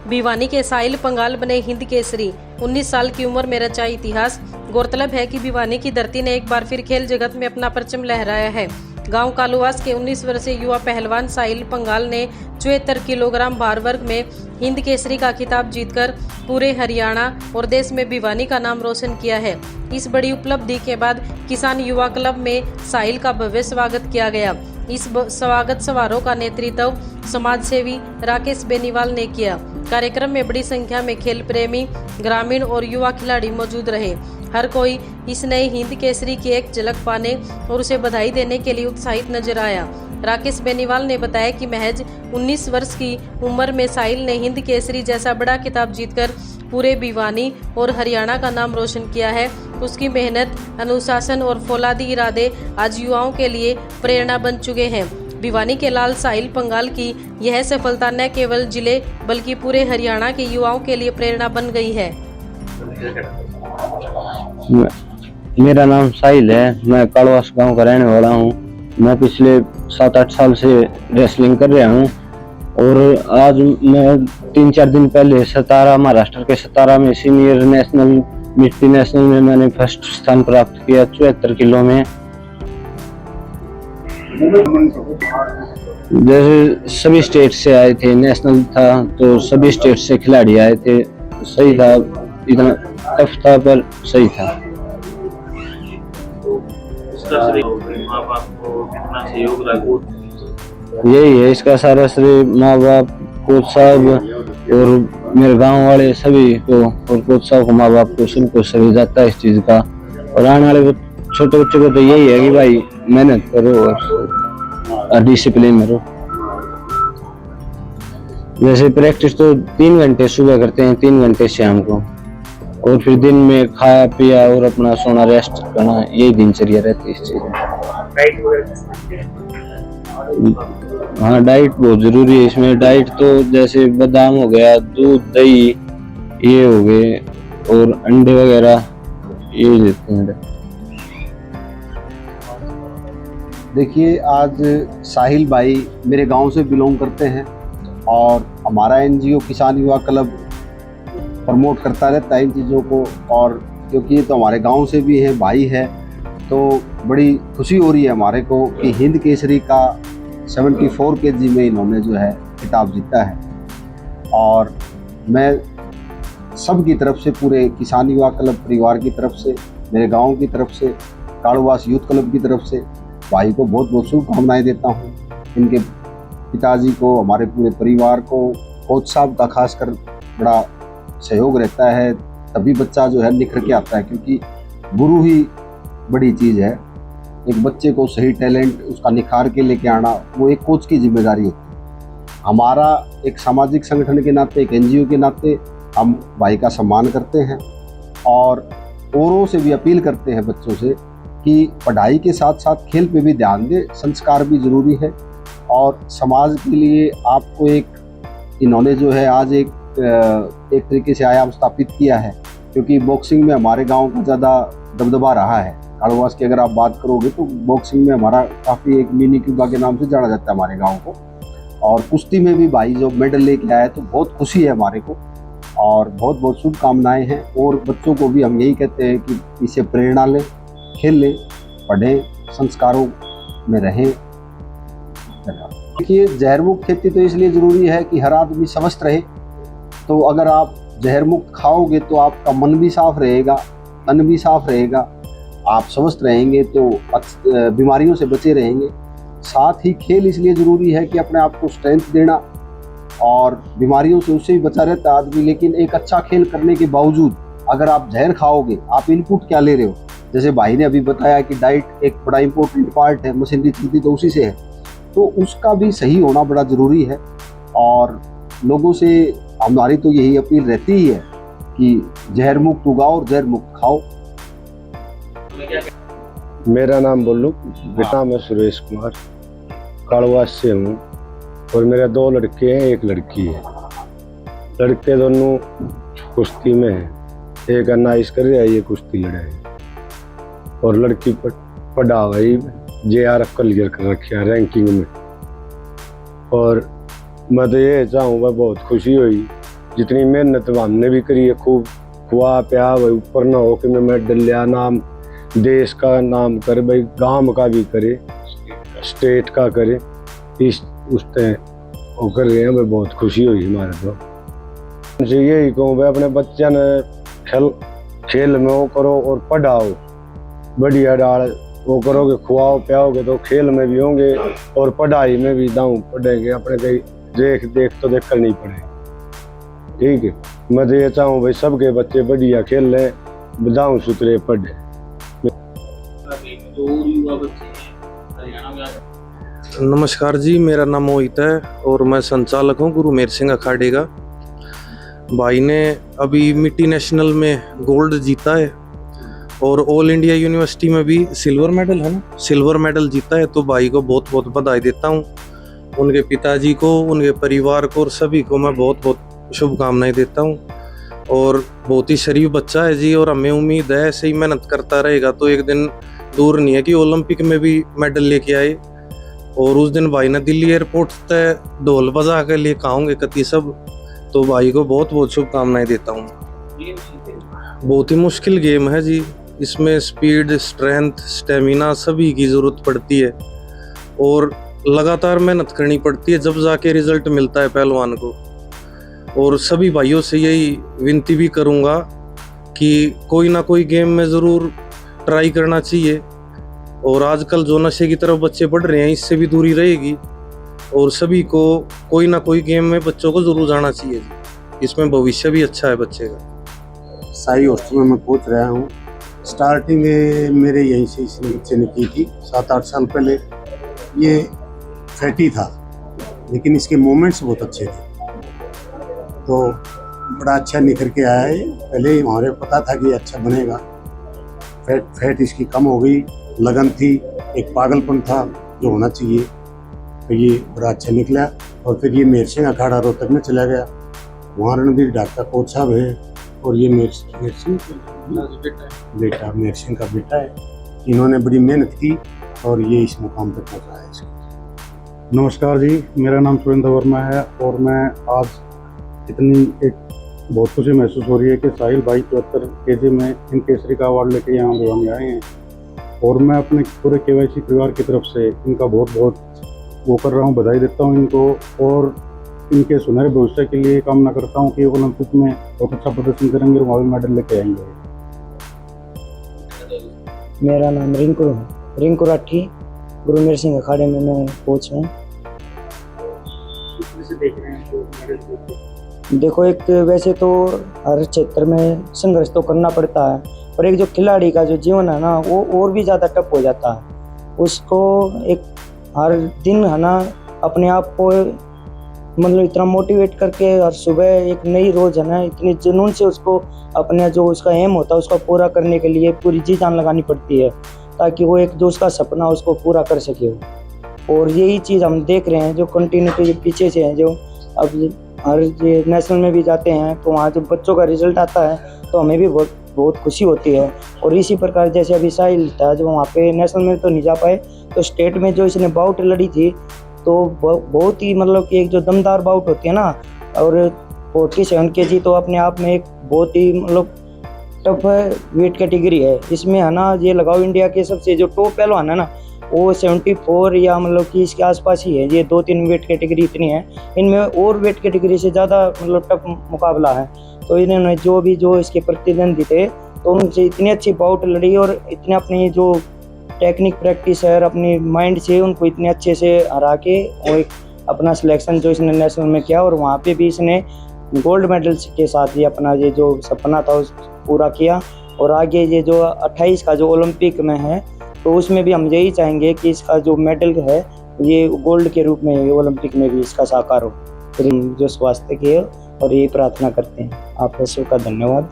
भिवानी के साहिल पंगाल बने हिंद केसरी। 19 साल की उम्र में रचा इतिहास। गौरतलब है कि भिवानी की धरती ने एक बार फिर खेल जगत में अपना परचम लहराया है। गांव कालूवास के 19 वर्षीय युवा पहलवान साहिल पंगाल ने 74 किलोग्राम भार वर्ग में हिंद केसरी का खिताब जीतकर पूरे हरियाणा और देश में भिवानी का नाम रोशन किया है। इस बड़ी उपलब्धि के बाद किसान युवा क्लब में साहिल का भव्य स्वागत किया गया। इस स्वागत समारोह का नेतृत्व समाज सेवी राकेश बेनीवाल ने किया। कार्यक्रम में बड़ी संख्या में खेल प्रेमी, ग्रामीण और युवा खिलाड़ी मौजूद रहे। हर कोई इस नए हिंद केसरी की एक झलक पाने और उसे बधाई देने के लिए उत्साहित नजर आया। राकेश बेनीवाल ने बताया कि महज 19 वर्ष की उम्र में साहिल ने हिंद केसरी जैसा बड़ा खिताब जीतकर पूरे भिवानी और हरियाणा का नाम रोशन किया है। उसकी मेहनत, अनुशासन और फौलादी इरादे आज युवाओं के लिए प्रेरणा बन चुके हैं। भिवानी के लाल साहिल पंगाल की यह सफलता न केवल जिले बल्कि पूरे हरियाणा के युवाओं के लिए प्रेरणा बन गई है। मेरा नाम साहिल है। मैं कालूवास गांव का रहने वाला हूं। मैं पिछले 7-8 साल से रेसलिंग कर रहा हूं और आज मैं 3-4 दिन पहले सतारा, महाराष्ट्र के सतारा में सीनियर नेशनल मिट्टी नेशनल में मैंने फर्स्ट स्थान प्राप्त किया 74 किलो में। जैसे सभी स्टेट से आए थे, नेशनल था तो सभी स्टेट से खिलाड़ी आए थे। सही था, इतना टफ था पर सही था। यही है, इसका सारा श्रेय माँ बाप, कोच साहब और मेरे गांव वाले सभी को और कोच साहब को, माँ बाप को, सबको श्रेय जाता है इस चीज का। और आने वाले छोटे बच्चों को तो यही है कि भाई मेहनत करो और डिसिप्लिन में रहो। जैसे प्रैक्टिस तो 3 घंटे सुबह करते हैं, 3 घंटे शाम को, और फिर दिन में खाया पिया और अपना सोना, रेस्ट करना, यही दिनचर्या रहती है इस चीज में। हाँ, डाइट बहुत जरूरी है इसमें। डाइट तो जैसे बादाम हो गया, दूध, दही ये हो गए और अंडे वगैरह ये देते हैं। देखिए, आज साहिल भाई मेरे गांव से बिलोंग करते हैं और हमारा एनजीओ किसान युवा क्लब प्रमोट करता रहता है इन चीज़ों को। और क्योंकि ये तो हमारे गांव से भी है, भाई है, तो बड़ी खुशी हो रही है हमारे को कि हिंद केसरी का 74 kg में इन्होंने जो है खिताब जीता है। और मैं सब की तरफ से, पूरे किसान युवा क्लब परिवार की तरफ से, मेरे गांव की तरफ से, कालूवास यूथ क्लब की तरफ से भाई को बहुत बहुत शुभकामनाएं देता हूं। इनके पिताजी को, हमारे पूरे परिवार को, कोच साहब का खासकर बड़ा सहयोग रहता है, तभी बच्चा जो है निखर के आता है। क्योंकि गुरु ही बड़ी चीज़ है। एक बच्चे को सही टैलेंट उसका निखार के लेके आना, वो एक कोच की जिम्मेदारी होती है। हमारा एक सामाजिक संगठन के नाते, एक एनजीओ के नाते हम भाई का सम्मान करते हैं और औरों से भी अपील करते हैं बच्चों से कि पढ़ाई के साथ साथ खेल पे भी ध्यान दें। संस्कार भी ज़रूरी है और समाज के लिए आपको एक इन्होंने जो है आज एक तरीके से आयाम स्थापित किया है। क्योंकि बॉक्सिंग में हमारे गांव का ज़्यादा दबदबा रहा है। कालूवास की अगर आप बात करोगे तो बॉक्सिंग में हमारा काफ़ी एक मिनी क्यूबा के नाम से जाना जाता है हमारे गांव को। और कुश्ती में भी भाई जो मेडल लेके आया तो बहुत खुशी है हमारे को और बहुत बहुत शुभकामनाएं हैं। और बच्चों को भी हम यही कहते हैं कि इससे प्रेरणा लें, खेल लें, पढ़ें, संस्कारों में रहें। देखिए, जहर मुक्त खेती तो इसलिए ज़रूरी है कि हर आदमी स्वस्थ रहे। तो अगर आप जहर मुक्त खाओगे तो आपका मन भी साफ रहेगा, तन भी साफ रहेगा, आप स्वस्थ रहेंगे तो बीमारियों से बचे रहेंगे। साथ ही खेल इसलिए ज़रूरी है कि अपने आप को स्ट्रेंथ देना और बीमारियों से उससे भी बचा रहता है आदमी। लेकिन एक अच्छा खेल करने के बावजूद अगर आप जहर खाओगे, आप इनपुट क्या ले रहे हो? जैसे भाई ने अभी बताया कि डाइट एक बड़ा इंपॉर्टेंट पार्ट है, मशीनरी चलती तो उसी से है, तो उसका भी सही होना बड़ा ज़रूरी है। और लोगों से हमारी तो यही अपील रहती ही है कि जहर मुक्त उगाओ और जहर मुक्त खाओ। मेरा नाम बोलू बेटा, मैं सुरेश कुमार कालूवास से हूँ और मेरे 2 लड़के हैं, 1 लड़की है। लड़के दोनों कुश्ती में हैं, एक अन्नाइश कर रहा है, ये कुश्ती लड़ा है, और लड़की पढ़ा हुई JRF क्लियर कर रखा है रैंकिंग में। और मैं तो ये चाहूँगा, बहुत खुशी हुई जितनी मेहनत हमने भी करी है खूब, खुआ प्या भाई, ऊपर ना हो कि मैं मेडल लिया, नाम देश का नाम करे भाई, गांव का भी करे, स्टेट का करे, इस उस वो कर रहे हैं भाई। बहुत खुशी हुई हमारे तो। उनसे यही कहूँ भाई, अपने बच्चे ने खेल में वो करो और पढ़ाओ, बढ़िया डाल वो करोगे, खुआओ प्याओगे तो खेल में भी होंगे और पढ़ाई में भी दाऊँ पढ़ेंगे। अपने कहीं देख कर नहीं पड़े। ठीक है, मैं तो ये चाहूँ भाई सबके बच्चे बढ़िया खेल लें, दाऊँ सुतरे पढ़े। नमस्कार जी, मेरा नाम मोहित है और मैं संचालक हूँ गुरुमेर सिंह अखाड़े का। भाई ने अभी मिट्टी नेशनल में गोल्ड जीता है और ऑल इंडिया यूनिवर्सिटी में भी सिल्वर मेडल है ना, सिल्वर मेडल जीता है। तो भाई को बहुत बहुत बधाई देता हूँ, उनके पिताजी को, उनके परिवार को और सभी को मैं बहुत बहुत शुभकामनाएं देता हूँ। और बहुत ही शरीफ बच्चा है जी, और हमें उम्मीद है ऐसे ही मेहनत करता रहेगा तो एक दिन दूर नहीं है कि ओलंपिक में भी मेडल लेके आए। और उस दिन भाई ने दिल्ली एयरपोर्ट तक ढोल बजा कर लेकर आऊँगे कति सब। तो भाई को बहुत बहुत शुभकामनाएं देता हूँ। बहुत ही मुश्किल गेम है जी, इसमें स्पीड, स्ट्रेंथ, स्टेमिना सभी की ज़रूरत पड़ती है और लगातार मेहनत करनी पड़ती है, जब जाके रिजल्ट मिलता है पहलवान को। और सभी भाइयों से यही विनती भी करूँगा कि कोई ना कोई गेम में ज़रूर ट्राई करना चाहिए। और आजकल जो नशे की तरफ बच्चे बढ़ रहे हैं, इससे भी दूरी रहेगी। और सभी को कोई ना कोई गेम में बच्चों को ज़रूर जाना चाहिए, इसमें भविष्य भी अच्छा है बच्चे का। साई हॉस्टल में मैं कोच रहा हूँ। स्टार्टिंग मेरे यहीं से इस बच्चे ने की थी 7-8 साल पहले। ये फैटी था लेकिन इसके मोमेंट्स बहुत अच्छे थे, तो बड़ा अच्छा निखर के आया है। पहले ही हमारे पता था कि अच्छा बनेगा। फैट इसकी कम हो गई, लगन थी, एक पागलपन था जो होना चाहिए, तो ये बड़ा अच्छा निकला। और फिर ये मेर सिंह अखाड़ा रोहतक में चला गया, वहाँ रणबीर डॉक्टर कोच साहब है और ये मेर सिंह बेटा, मेर सिंह का बेटा है। इन्होंने बड़ी मेहनत की और ये इस मुकाम पर पहुँचा है इसको। नमस्कार जी, मेरा नाम सुरेंद्र वर्मा है और मैं आज इतनी एक बहुत खुशी महसूस हो रही है कि साहिल भाई 74 केजी में इन केसरी का अवार्ड लेके यहाँ भिवानी आए हैं। और मैं अपने पूरे KYC परिवार की तरफ से इनका बहुत बहुत वो कर रहा हूँ, बधाई देता हूँ इनको और इनके सुनहरे भविष्य के लिए कामना करता हूँ कि ओलंपिक में बहुत अच्छा प्रदर्शन करेंगे और वहाँ भी मेडल लेके आएंगे। मेरा नाम रिंकू राठी, गुरुमेर सिंह अखाड़े में मैं कोच हूँ। देखो, एक वैसे तो हर क्षेत्र में संघर्ष तो करना पड़ता है, पर एक जो खिलाड़ी का जो जीवन है ना, वो और भी ज़्यादा टफ हो जाता है। उसको एक हर दिन है ना अपने आप को मतलब इतना मोटिवेट करके हर सुबह एक नई रोज़ है ना इतनी जुनून से उसको अपने जो उसका एम होता है उसको पूरा करने के लिए पूरी जी जान लगानी पड़ती है, ताकि वो एक जो उसका सपना उसको पूरा कर सके। और यही चीज़ हम देख रहे हैं जो कंटिन्यूटी पीछे से है, जो अब हर ये नेशनल में भी जाते हैं तो वहाँ जब बच्चों का रिजल्ट आता है तो हमें भी बहुत खुशी होती है। और इसी प्रकार जैसे अभी साहिल था, जब वहाँ पे नेशनल में तो नहीं जा पाए तो स्टेट में जो इसने बाउट लड़ी थी तो बहुत ही मतलब कि एक जो दमदार बाउट होती है ना, और 47 kg तो अपने आप में एक बहुत ही मतलब टफ वेट कैटेगरी है। इसमें है ना ये लगाओ इंडिया के सबसे जो टॉप पहलवान है ना वो 74 या मतलब कि इसके आसपास ही है। ये 2-3 वेट कैटेगरी इतनी है, इनमें और वेट कैटेगरी से ज़्यादा मतलब टफ मुकाबला है। तो इन्होंने जो इसके प्रतिद्वंदी थे तो उनसे इतनी अच्छी बाउट लड़ी और इतने अपनी जो टेक्निक प्रैक्टिस है और अपनी माइंड से उनको इतने अच्छे से हरा के और एक अपना सिलेक्शन जो इसने नेशनल में किया और वहाँ पे भी इसने गोल्ड मेडल के साथ ही अपना ये जो सपना था उस पूरा किया। और आगे ये जो 28 का जो ओलंपिक में है तो उसमें भी हम यही चाहेंगे कि इसका जो मेडल है ये गोल्ड के रूप में ओलंपिक में भी इसका साकार हो। फिर जो स्वास्थ्य की है और यही प्रार्थना करते हैं। आप सबका धन्यवाद।